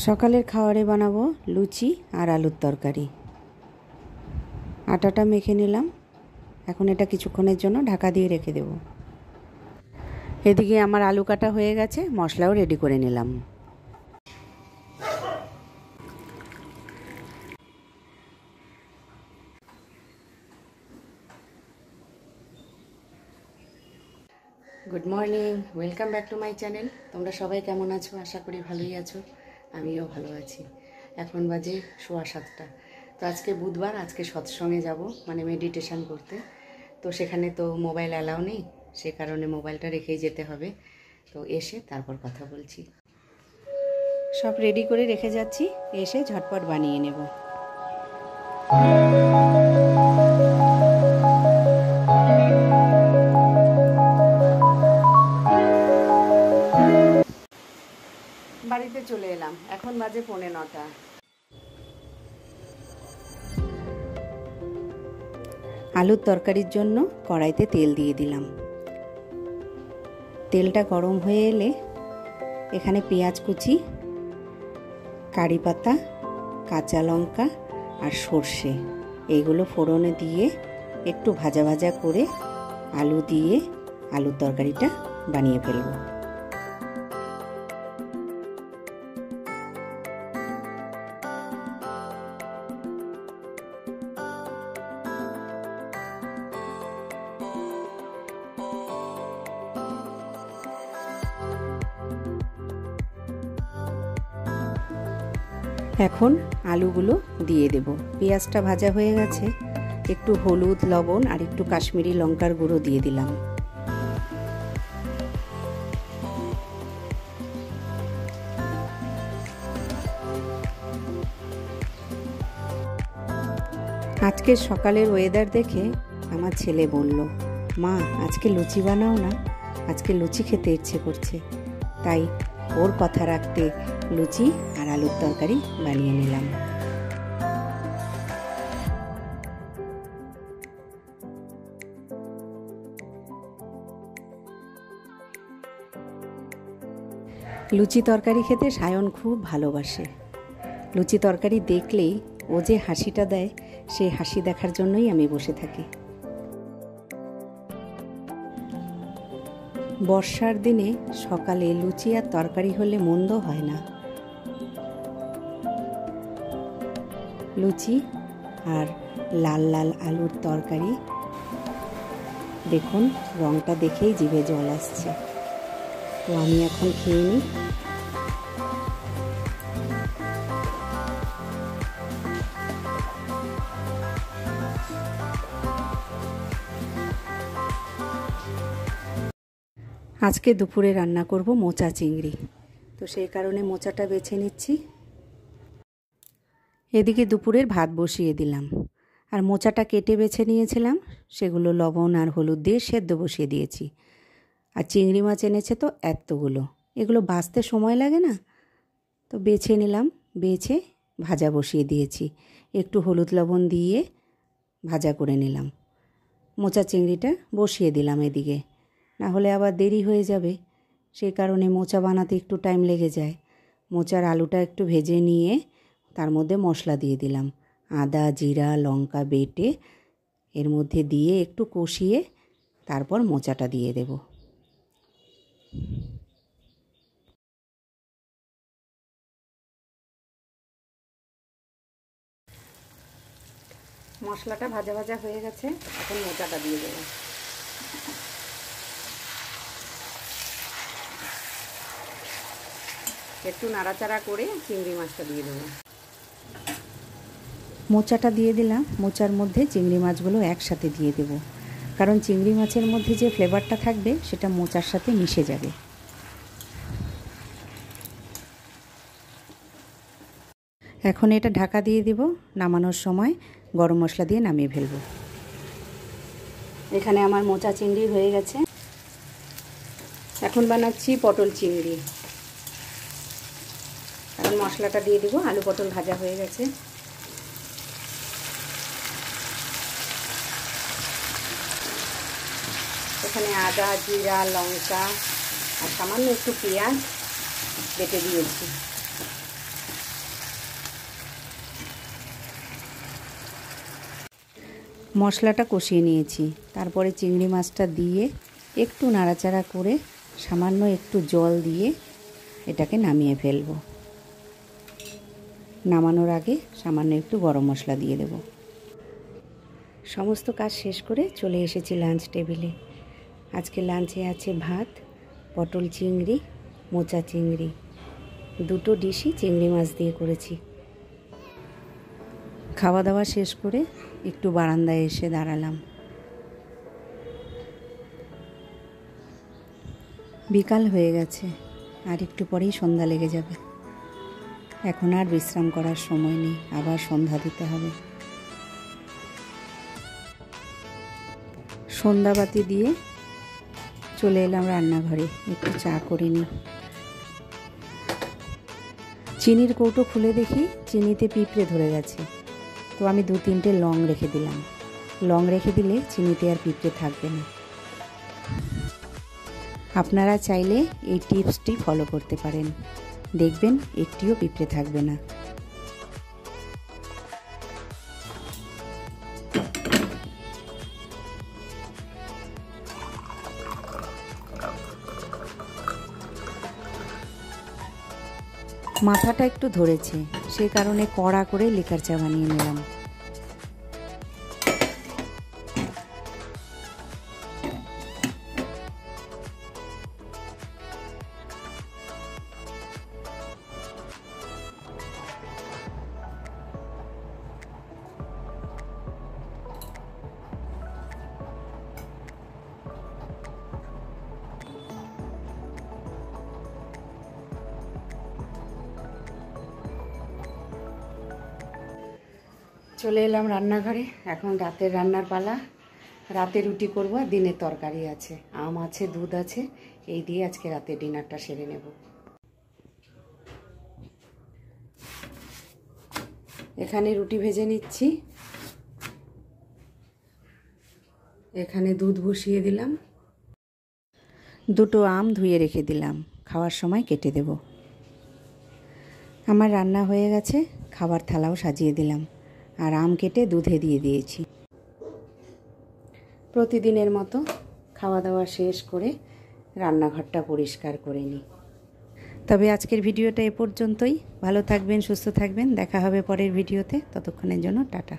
সকালের খাবারে বানাবো লুচি আর আলুর তরকারি। আটাটা মেখে নিলাম, এখন এটা কিছুক্ষণের জন্য ঢাকা দিয়ে রেখে দেব। এদিকে আমার আলু কাটা হয়ে গেছে, মশলাও রেডি করে নিলাম। Good morning, welcome back to my channel. তোমরা সবাই কেমন আছো? আশা করি ভালোই আছো, আমিও ভালো আছি। এখন বাজে 7:15। তো আজকে বুধবার, আজকে সৎসঙ্গে যাব, মানে মেডিটেশন করতে। তো সেখানে তো মোবাইল অ্যালাউ নেই, সে কারণে মোবাইলটা রেখেই যেতে হবে। তো এসে তারপর কথা বলছি। সব রেডি করে রেখে যাচ্ছি, এসে ঝটপট বানিয়ে নেব। বাড়িতে চলে এলাম, এখন বাজে 9:45। আলুর তরকারির জন্য কড়াইতে তেল দিয়ে দিলাম। তেলটা গরম হয়ে এলে এখানে পেঁয়াজ কুচি, কারি পাতা, কাঁচা লঙ্কা আর সর্ষে এইগুলো ফোড়নে দিয়ে একটু ভাজা ভাজা করে আলু দিয়ে আলুর তরকারিটা বানিয়ে ফেলব। এখন আলুগুলো দিয়ে দেব। পেঁয়াজটা ভাজা হয়ে গেছে, একটু হলুদ, লবণ আর একটু কাশ্মীরি লঙ্কার গুঁড়ো দিয়ে দিলাম। আজকে সকালের ওয়েদার দেখে আমার ছেলে বলল, মা আজকে লুচি বানাও না, আজকে লুচি খেতে ইচ্ছে করছে। তাই ওর কথা রাখতে লুচি আর আলুর তরকারি বানিয়ে নিলাম। লুচি তরকারি খেতে সায়ন খুব ভালোবাসে। লুচি তরকারি দেখলেই ও যে হাসিটা দেয়, সেই হাসি দেখার জন্যই আমি বসে থাকি। বর্ষার দিনে সকালে লুচি আর তরকারি হলে মন্দ হয় না। লুচি আর লাল লাল আলুর তরকারি, দেখুন রংটা দেখেই জিভে জল আসছে। তো আমি এখন খেয়ে নিই। আজকে দুপুরে রান্না করব মোচা চিংড়ি, তো সেই কারণে মোচাটা বেছে নিচ্ছি। এদিকে দুপুরের ভাত বসিয়ে দিলাম, আর মোচাটা কেটে বেছে নিয়েছিলাম, সেগুলো লবণ আর হলুদ দিয়ে সেদ্ধ বসিয়ে দিয়েছি। আর চিংড়ি মাছ এনেছে তো এতগুলো, এগুলো ভাজতে সময় লাগে না, তো বেছে নিলাম। বেছে ভাজা বসিয়ে দিয়েছি, একটু হলুদ লবণ দিয়ে ভাজা করে নিলাম। মোচা চিংড়িটা বসিয়ে দিলাম এদিকে, না হলে আবার দেরি হয়ে যাবে, সেই কারণে মোচা বানাতে একটু টাইম লেগে যায়। মোচার আলুটা একটু ভেজে নিয়ে তার মধ্যে মশলা দিয়ে দিলাম, আদা, জিরা, লঙ্কা বেটে এর মধ্যে দিয়ে একটু কষিয়ে তারপর মোচাটা দিয়ে দেব। মশলাটা ভাজা ভাজা হয়ে গেছে, এখন মোচাটা দিয়ে দেব। একটু নাড়াচাড়া করে চিংড়ি মাছটা দিয়ে দেবো। মোচাটা দিয়ে দিলাম, মোচার মধ্যে চিংড়ি মাছগুলো একসাথে দিয়ে দেব, কারণ চিংড়ি মাছের মধ্যে যে ফ্লেভারটা থাকবে সেটা মোচার সাথে মিশে যাবে। এখন এটা ঢাকা দিয়ে দেব, নামানোর সময় গরম মশলা দিয়ে নামিয়ে ফেলব। এখানে আমার মোচা চিংড়ি হয়ে গেছে, এখন বানাচ্ছি পটল চিংড়ি। এখন মশলাটা দিয়ে দেবো, আলু পটল ভাজা হয়ে গেছে। এখানে আদা, জিরা, লঙ্কা আর সামান্য একটু পেঁয়াজ বেটে দিয়েছি। মশলাটা কষিয়ে নিয়েছি, তারপরে চিংড়ি মাছটা দিয়ে একটু নাড়াচাড়া করে সামান্য একটু জল দিয়ে এটাকে নামিয়ে ফেলবো। নামানোর আগে সামান্য একটু গরম মশলা দিয়ে দেব। সমস্ত কাজ শেষ করে চলে এসেছি লাঞ্চ টেবিলে। আজকে লাঞ্চে আছে ভাত, পটল চিংড়ি, মোচা চিংড়ি, দুটো ডিশই চিংড়ি মাছ দিয়ে করেছি। খাওয়া দাওয়া শেষ করে একটু বারান্দায় এসে দাঁড়ালাম। বিকাল হয়ে গেছে, আর একটু পরেই সন্ধ্যা লেগে যাবে। এখন আর বিশ্রাম করার সময় নেই, আবার সন্ধ্যা দিতে হবে। সন্ধ্যাবাতি দিয়ে চলে এলাম রান্নাঘরে, একটু চা করে নিই। চিনির কৌটো খুলে দেখি চিনিতে পিঁপড়ে ধরে গেছে, তো আমি 2-3টে লং রেখে দিলাম। লং রেখে দিলে চিনিতে আর পিঁপড়ে থাকবে না। আপনারা চাইলে এই টিপসটি ফলো করতে পারেন, দেখবেন একটিও পিঁপড়ে থাকবে না। মাথাটা একটু ধরেছে, সেই কারণে কড়া করে লিকার চা বানিয়ে নিলাম। চলে এলাম রান্নাঘরে, এখন রাতের রান্নার পালা। রাতে রুটি করব, দিনের তরকারি আছে, আম আছে, দুধ আছে, এই দিয়ে আজকে রাতে ডিনারটা সেরে নেব। এখানে রুটি ভেজে নিচ্ছি, এখানে দুধ বসিয়ে দিলাম, দুটো আম ধুয়ে রেখে দিলাম, খাওয়ার সময় কেটে দেব। আমার রান্না হয়ে গেছে, খাবার থালাও সাজিয়ে দিলাম, আর আম কেটে দুধে দিয়ে দিয়েছি। প্রতিদিনের মতো খাওয়া দাওয়া শেষ করে রান্নাঘরটা পরিষ্কার করে নিই। তবে আজকের ভিডিওটা এ পর্যন্তই। ভালো থাকবেন, সুস্থ থাকবেন, দেখা হবে পরের ভিডিওতে। ততক্ষণের জন্য টাটা।